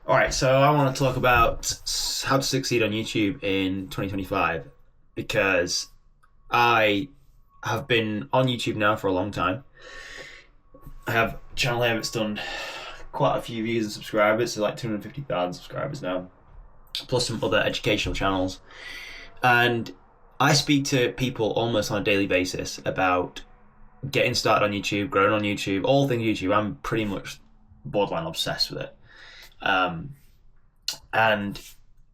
All right, so I want to talk about how to succeed on YouTube in 2025 because I have been on YouTube now for a long time. I have a channel here that's done quite a few views and subscribers, so like 250,000 subscribers now, plus some other educational channels. And I speak to people almost on a daily basis about getting started on YouTube, growing on YouTube, all things YouTube. I'm pretty much borderline obsessed with it. Um, and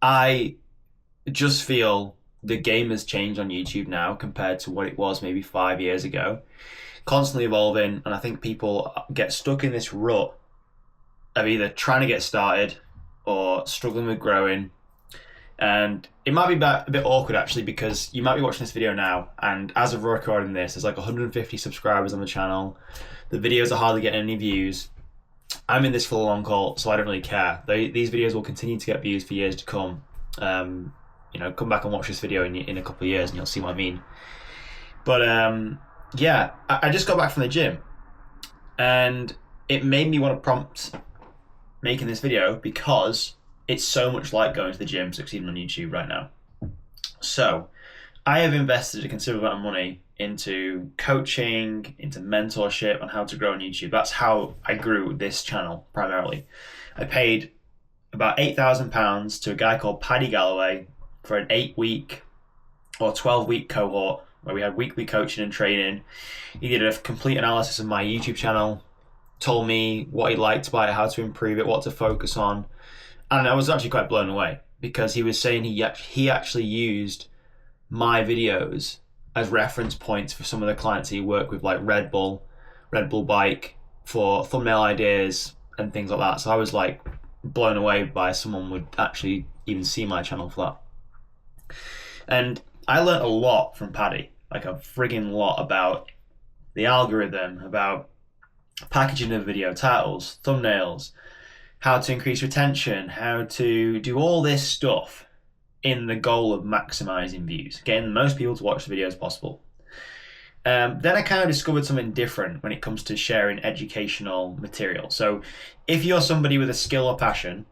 I just feel the game has changed on YouTube now compared to what it was maybe 5 years ago. Constantly evolving, and I think people get stuck in this rut of either trying to get started or struggling with growing. And it might be a bit awkward actually because you might be watching this video now, and as of recording this, there's like 150 subscribers on the channel. The videos are hardly getting any views. I'm in this for the long haul, so I don't really care. These videos will continue to get views for years to come. Come back and watch this video in a couple of years and you'll see what I mean. But yeah, I just got back from the gym and it made me want to prompt making this video because it's so much like going to the gym succeeding on YouTube right now. So I have invested a considerable amount of money into coaching, into mentorship on how to grow on YouTube. That's how I grew this channel primarily. I paid about £8,000 to a guy called Paddy Galloway for an 8-week or 12-week cohort where we had weekly coaching and training. He did a complete analysis of my YouTube channel, told me what he liked about it, how to improve it, what to focus on. And I was actually quite blown away because he was saying he actually used my videos as reference points for some of the clients he worked with, like Red Bull Bike, for thumbnail ideas and things like that. So I was like blown away by someone would actually even see my channel for that. And I learned a lot from Paddy, like a friggin' lot about the algorithm, about packaging of video, titles, thumbnails, how to increase retention, how to do all this stuff in the goal of maximizing views, getting the most people to watch the video as possible. Then I kind of discovered something different when it comes to sharing educational material. So if you're somebody with a skill or passion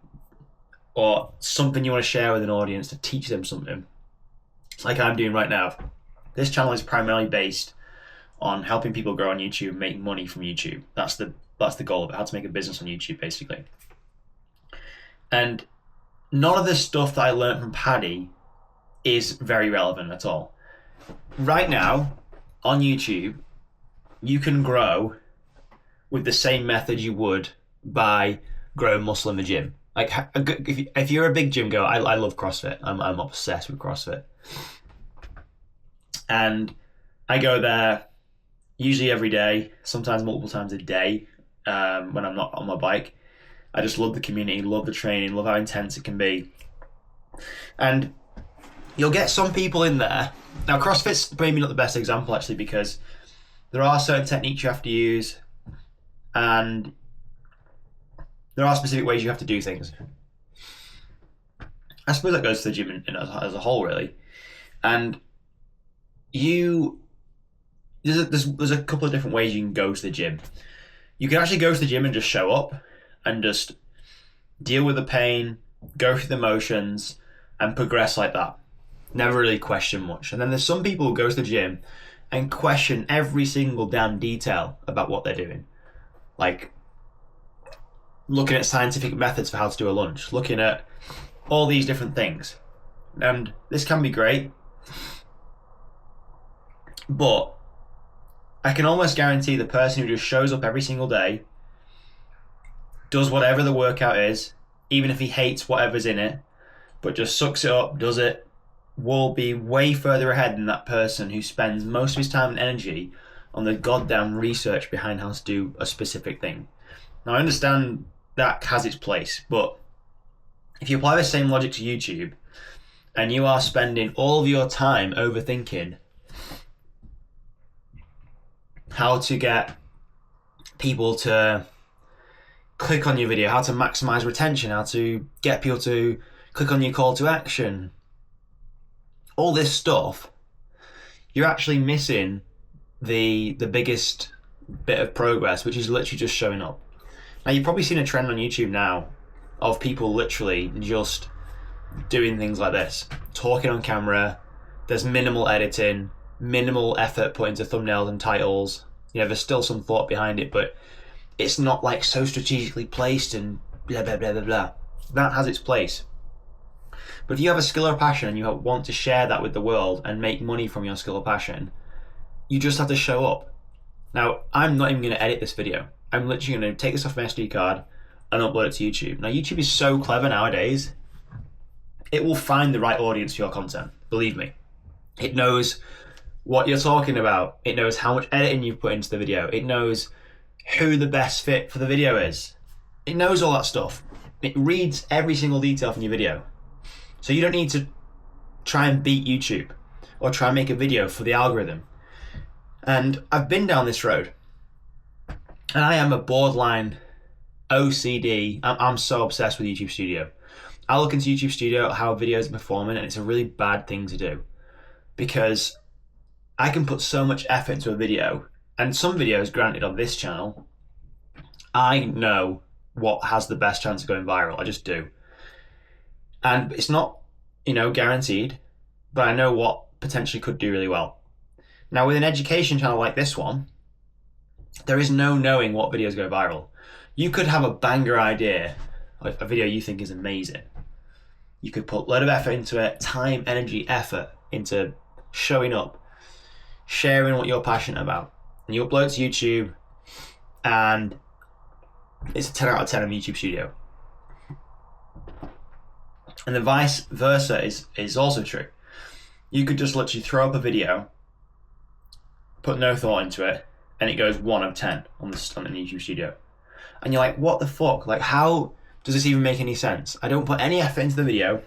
or something you want to share with an audience to teach them something, like I'm doing right now, this channel is primarily based on helping people grow on YouTube and make money from YouTube. That's the goal of it, how to make a business on YouTube, basically. And none of the stuff that I learned from Paddy is very relevant at all. Right now, on YouTube, you can grow with the same method you would by growing muscle in the gym. Like, if you're a big gym goer, I love CrossFit. I'm obsessed with CrossFit. And I go there usually every day, sometimes multiple times a day when I'm not on my bike. I just love the community, love the training, love how intense it can be. And you'll get some people in there. Now, CrossFit's maybe not the best example, actually, because there are certain techniques you have to use, and there are specific ways you have to do things. I suppose that goes to the gym as a whole, really. And there's a couple of different ways you can go to the gym. You can actually go to the gym and just show up and just deal with the pain, go through the motions, and progress like that. Never really question much. And then there's some people who go to the gym and question every single damn detail about what they're doing. Like looking at scientific methods for how to do a lunge, looking at all these different things. And this can be great, but I can almost guarantee the person who just shows up every single day, does whatever the workout is, even if he hates whatever's in it, but just sucks it up, does it, will be way further ahead than that person who spends most of his time and energy on the goddamn research behind how to do a specific thing. Now, I understand that has its place, but if you apply the same logic to YouTube and you are spending all of your time overthinking how to get people to click on your video, how to maximize retention, how to get people to click on your call to action, all this stuff, you're actually missing the biggest bit of progress, which is literally just showing up. Now, you've probably seen a trend on YouTube now of people literally just doing things like this, talking on camera. There's minimal editing, minimal effort put into thumbnails and titles. There's still some thought behind it, but it's not like so strategically placed and blah blah blah blah blah. That has its place. But if you have a skill or passion and you want to share that with the world and make money from your skill or passion, you just have to show up. Now, I'm not even going to edit this video. I'm literally going to take this off my SD card and upload it to YouTube. Now, YouTube is so clever nowadays. It will find the right audience for your content. Believe me. It knows what you're talking about. It knows how much editing you've put into the video. It knows who the best fit for the video is. It knows all that stuff. It reads every single detail from your video. So you don't need to try and beat YouTube or try and make a video for the algorithm. And I've been down this road. And I am a borderline OCD. I'm so obsessed with YouTube Studio. I look into YouTube Studio at how videos are performing, and it's a really bad thing to do. Because I can put so much effort into a video, and some videos, granted, on this channel, I know what has the best chance of going viral. I just do. And it's not, guaranteed, but I know what potentially could do really well. Now, with an education channel like this one, there is no knowing what videos go viral. You could have a banger idea, like a video you think is amazing. You could put a lot of effort into it, time, energy, effort into showing up, sharing what you're passionate about. And you upload it to YouTube, and it's a 10 out of 10 on YouTube Studio. And the vice versa is also true. You could just literally throw up a video, put no thought into it, and it goes 1 of 10 on the YouTube Studio. And you're like, what the fuck? Like, how does this even make any sense? I don't put any effort into the video,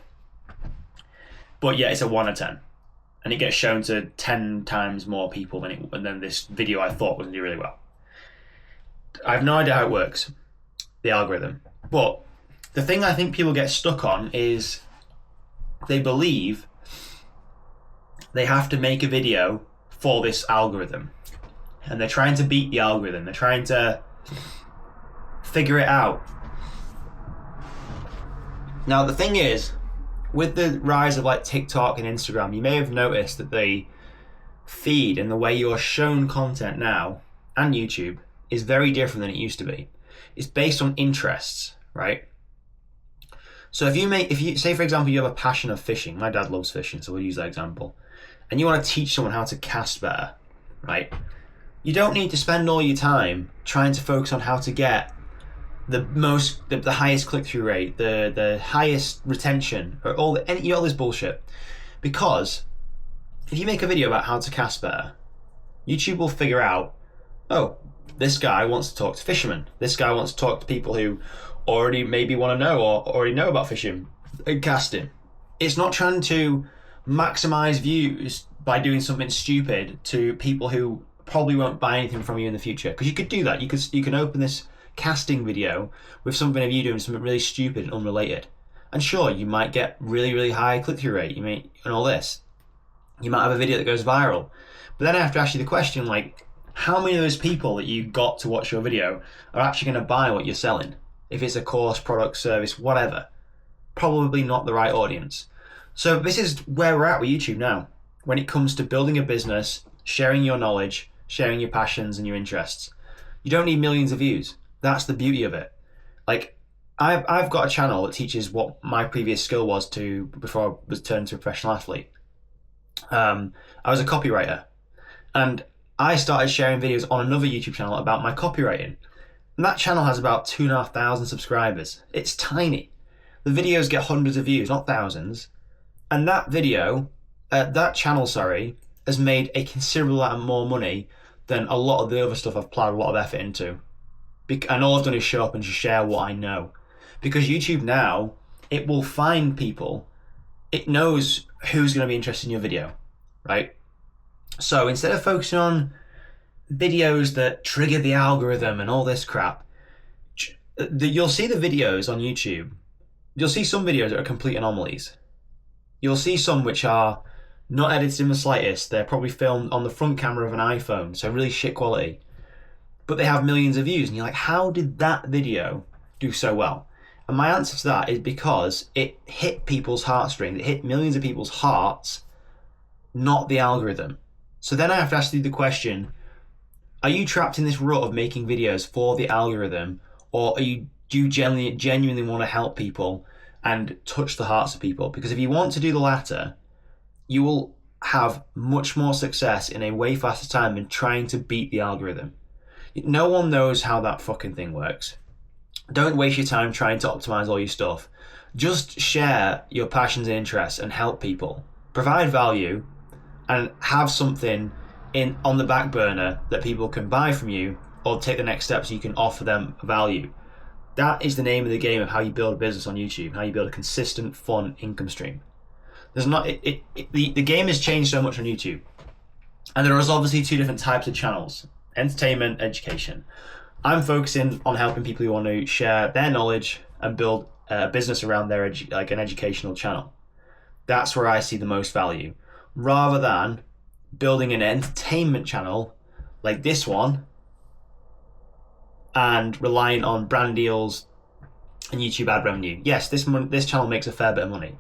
but yeah, it's a 1 of 10. And it gets shown to 10 times more people than this video I thought was going to do really well. I have no idea how it works, the algorithm. But the thing I think people get stuck on is they believe they have to make a video for this algorithm. And they're trying to beat the algorithm. They're trying to figure it out. Now, the thing is, with the rise of like TikTok and Instagram, you may have noticed that the feed and the way you're shown content now, and YouTube, is very different than it used to be. It's based on interests, right? So if you say, for example, you have a passion of fishing. My dad loves fishing, so we'll use that example. And you want to teach someone how to cast better, right? You don't need to spend all your time trying to focus on how to get the highest click-through rate, the highest retention, or all this bullshit. Because if you make a video about how to cast better, YouTube will figure out, oh, this guy wants to talk to fishermen. This guy wants to talk to people who already maybe want to know or already know about fishing and casting. It's not trying to maximize views by doing something stupid to people who probably won't buy anything from you in the future. Because you could do that. You can open this casting video with something of you doing something really stupid and unrelated. And sure, you might get really, really high click-through rate. And all this. You might have a video that goes viral. But then I have to ask you the question, like, how many of those people that you got to watch your video are actually going to buy what you're selling? If it's a course, product, service, whatever. Probably not the right audience. So this is where we're at with YouTube now. When it comes to building a business, sharing your knowledge, sharing your passions and your interests. You don't need millions of views. That's the beauty of it. Like, I've got a channel that teaches what my previous skill was before I was turned to a professional athlete. I was a copywriter. And I started sharing videos on another YouTube channel about my copywriting. And that channel has about 2,500 subscribers. It's tiny. The videos get hundreds of views, not thousands. And that channel, has made a considerable amount more money than a lot of the other stuff I've plowed a lot of effort into. And all I've done is show up and just share what I know. Because YouTube now, it will find people. It knows who's going to be interested in your video, right? So instead of focusing on videos that trigger the algorithm and all this crap, you'll see the videos on YouTube. You'll see some videos that are complete anomalies. You'll see some which are not edited in the slightest. They're probably filmed on the front camera of an iPhone, so really shit quality. But they have millions of views, and you're like, how did that video do so well? And my answer to that is because it hit people's heartstrings. It hit millions of people's hearts, not the algorithm. So then I have to ask you the question, are you trapped in this rut of making videos for the algorithm, or do you genuinely want to help people and touch the hearts of people? Because if you want to do the latter, you will have much more success in a way faster time than trying to beat the algorithm. No one knows how that fucking thing works. Don't waste your time trying to optimize all your stuff. Just share your passions and interests and help people. Provide value and have something on the back burner that people can buy from you or take the next steps so you can offer them value. That is the name of the game of how you build a business on YouTube, how you build a consistent, fun income stream. The game has changed so much on YouTube. And there is obviously two different types of channels: entertainment, education. I'm focusing on helping people who want to share their knowledge and build a business around their an educational channel. That's where I see the most value, rather than building an entertainment channel like this one and relying on brand deals and YouTube ad revenue. Yes, this channel makes a fair bit of money,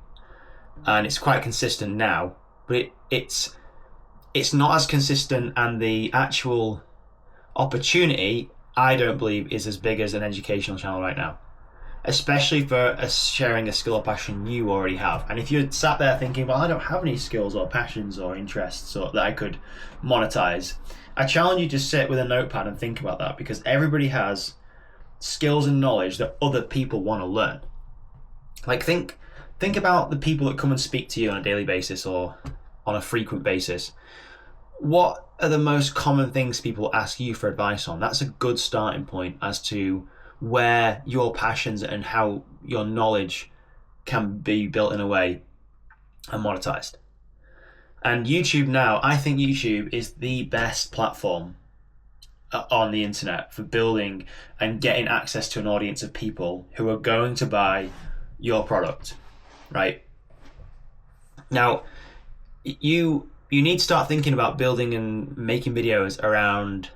and it's quite consistent now, but it's not as consistent, and the actual opportunity, I don't believe, is as big as an educational channel right now, especially for sharing a skill or passion you already have. And if you're sat there thinking, well, I don't have any skills or passions or interests that I could monetize, I challenge you to sit with a notepad and think about that, because everybody has skills and knowledge that other people want to learn. Like think about the people that come and speak to you on a daily basis or on a frequent basis. What are the most common things people ask you for advice on? That's a good starting point as to where your passions and how your knowledge can be built in a way and monetized. And YouTube now, I think YouTube is the best platform on the internet for building and getting access to an audience of people who are going to buy your product, right? Now, you need to start thinking about building and making videos around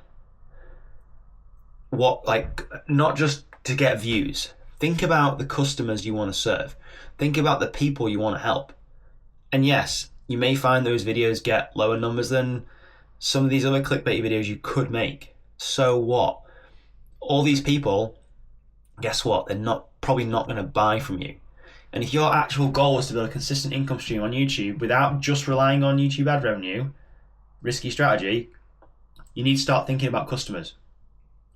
not just to get views. Think about the customers you want to serve. Think about the people you want to help. And yes, you may find those videos get lower numbers than some of these other clickbait videos you could make. So what? All these people, guess what? They're probably not going to buy from you. And if your actual goal is to build a consistent income stream on YouTube without just relying on YouTube ad revenue, risky strategy, you need to start thinking about customers.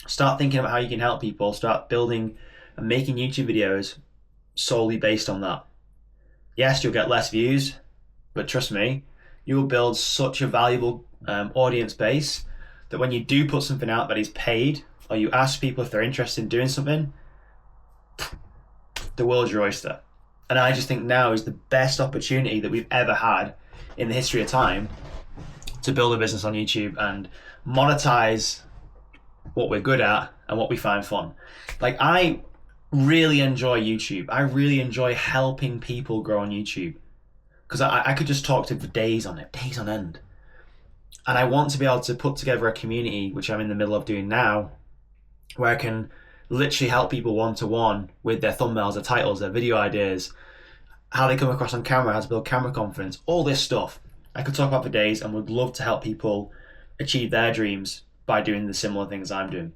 Start thinking about how you can help people. Start building and making YouTube videos solely based on that. Yes, you'll get less views, but trust me, you will build such a valuable audience base that when you do put something out that is paid, or you ask people if they're interested in doing something, the world's your oyster. And I just think now is the best opportunity that we've ever had in the history of time to build a business on YouTube and monetize what we're good at and what we find fun. Like, I really enjoy YouTube. I really enjoy helping people grow on YouTube, because I could just talk to them for days on end. And I want to be able to put together a community, which I'm in the middle of doing now, where I can literally help people one-to-one with their thumbnails, their titles, their video ideas, how they come across on camera, how to build camera confidence, all this stuff. I could talk about for days and would love to help people achieve their dreams by doing the similar things I'm doing.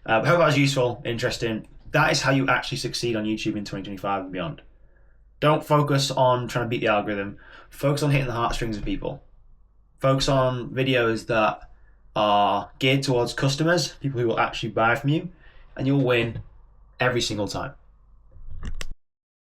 I hope that was useful, interesting. That is how you actually succeed on YouTube in 2025 and beyond. Don't focus on trying to beat the algorithm. Focus on hitting the heartstrings of people. Focus on videos that are geared towards customers, people who will actually buy from you, and you'll win every single time.